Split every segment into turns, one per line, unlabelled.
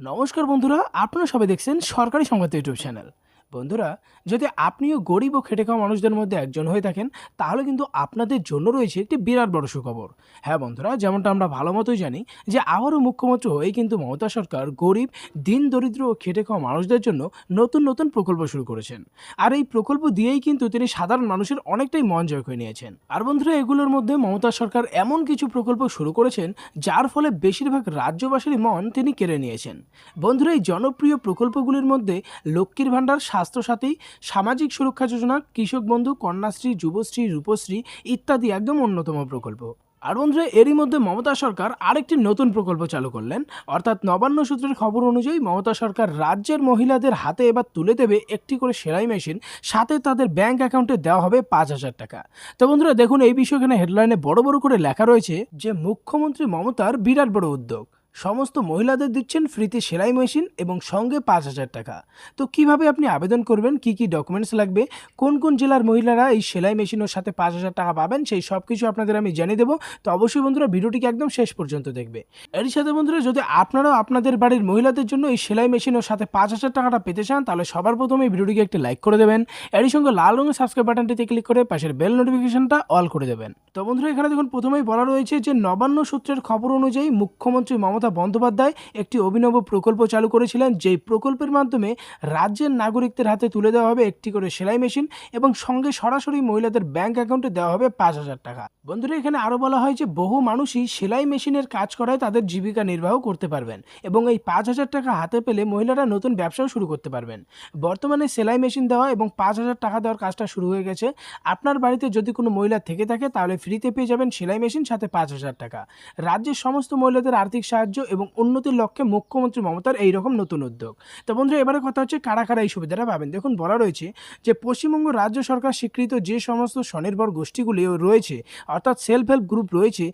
নমস্কার বন্ধুরা, আপনারা সবাই দেখছেন সরকারি সংবাদ ইউটিউব চ্যানেল। বন্ধুরা, যদি আপনিও গরিব ও খেটে খাওয়া মানুষদের মধ্যে একজন হয়ে থাকেন, তাহলে কিন্তু আপনাদের জন্য রয়েছে একটি বিরাট বড় সুখবর। হ্যাঁ বন্ধুরা, যেমনটা আমরা ভালো মতোই জানি যে আবারও মুখ্যমন্ত্রী হয়েই কিন্তু মমতা সরকার গরিব, দিন দরিদ্র ও খেটে খাওয়া মানুষদের জন্য নতুন নতুন প্রকল্প শুরু করেছেন। আর এই প্রকল্প দিয়েই কিন্তু তিনি সাধারণ মানুষের অনেকটাই মন জয় করে নিয়েছেন। আর বন্ধুরা, এগুলোর মধ্যে মমতা সরকার এমন কিছু প্রকল্প শুরু করেছেন যার ফলে বেশিরভাগ রাজ্যবাসীর মন তিনি কেড়ে নিয়েছেন। বন্ধুরা, এই জনপ্রিয় প্রকল্পগুলির মধ্যে লক্ষ্মীর ভাণ্ডার, স্বাস্থ্যসাথী, সামাজিক সুরক্ষা যোজনা, কৃষক বন্ধু, কন্যাশ্রী, যুবশ্রী, রূপশ্রী ইত্যাদি একদম অন্যতম প্রকল্প। আর বন্ধুরা, এরই মধ্যে মমতা সরকার আরেকটি নতুন প্রকল্প চালু করলেন। অর্থাৎ নবান্ন সূত্রের খবর অনুযায়ী মমতা সরকার রাজ্যের মহিলাদের হাতে এবার তুলে দেবে একটি করে সেলাই মেশিন, সাথে তাদের ব্যাংক অ্যাকাউন্টে দেওয়া হবে 5,000 টাকা। তো বন্ধুরা দেখুন, এই বিষয়ে এখানে হেডলাইনে বড় বড় করে লেখা রয়েছে যে মুখ্যমন্ত্রী মমতার বিরাট বড় উদ্যোগ, সমস্ত মহিলাদের দিচ্ছেন ফ্রিতে সেলাই মেশিন এবং সঙ্গে 5,000 টাকা। তো কিভাবে আপনি আবেদন করবেন, কি কি ডকুমেন্টস লাগবে, কোন কোন জেলার মহিলারা এই সেলাই মেশিনের সাথে 5,000 টাকা পাবেন, সেই সব কিছু আপনাদের আমি জানিয়ে দেবো। তো অবশ্যই বন্ধুরা ভিডিওটিকে একদম শেষ পর্যন্ত দেখবে। এর সাথে বন্ধুরা, যদি আপনারাও আপনাদের বাড়ির মহিলাদের জন্য এই সেলাই মেশিনের সাথে 5,000 টাকাটা পেতে চান, তাহলে সবার প্রথমে এই ভিডিওটিকে একটি লাইক করে দেবেন। এরই সঙ্গে লাল রঙের সাবস্ক্রাইব বাটনটিতে ক্লিক করে পাশের বেল নোটিফিকেশনটা অল করে দেবেন। তো বন্ধুরা, এখানে দেখুন প্রথমেই বলা রয়েছে যে নবান্ন সূত্রের খবর অনুযায়ী মুখ্যমন্ত্রী মমতা বন্দ্যোপাধ্যায় একটি অভিনব প্রকল্প চালু করেছিলেন, যেই প্রকল্পের মাধ্যমে রাজ্যের নাগরিকদের হাতে তুলে দেওয়া হবে একটি করে সেলাই মেশিন এবং সঙ্গে সরাসরি মহিলাদের ব্যাংক অ্যাকাউন্টে দেওয়া হবে 5,000 টাকা। বন্ধুরা, এখানে আরও বলা হয় যে বহু মানুষই সেলাই মেশিনের কাজ করায় তাদের জীবিকা নির্বাহ করতে পারবেন এবং এই 5,000 টাকা হাতে পেলে মহিলারা নতুন ব্যবসাও শুরু করতে পারবেন। বর্তমানে সেলাই মেশিন দেওয়া এবং 5,000 টাকা দেওয়ার কাজটা শুরু হয়ে গেছে। আপনার বাড়িতে যদি কোনো মহিলা থেকে থাকে, তাহলে ফ্রিতে পেয়ে যাবেন সেলাই মেশিন, সাথে 5,000 টাকা। রাজ্যের সমস্ত মহিলাদের আর্থিক সাহায্য এবং উন্নতির লক্ষ্যে মুখ্যমন্ত্রী মমতার এইরকম নতুন উদ্যোগ। তো বন্ধুরা, এবারে কথা হচ্ছে কারা কারা এই সুবিধাটা পাবেন। দেখুন, বলা রয়েছে যে পশ্চিমবঙ্গ রাজ্য সরকার স্বীকৃত যে সমস্ত স্বনির্ভর গোষ্ঠীগুলি রয়েছে, অর্থাৎ সেলফ হেল্প গ্রুপ রয়েছে,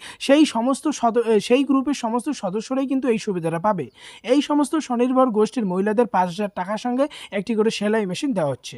সেই গ্রুপের সমস্ত সদস্যরাই কিন্তু এই সুবিধাটা পাবে। এই সমস্ত স্বনির্ভর গোষ্ঠীর মহিলাদের 5,000 টাকার সঙ্গে একটি করে সেলাই মেশিন দেওয়া হচ্ছে।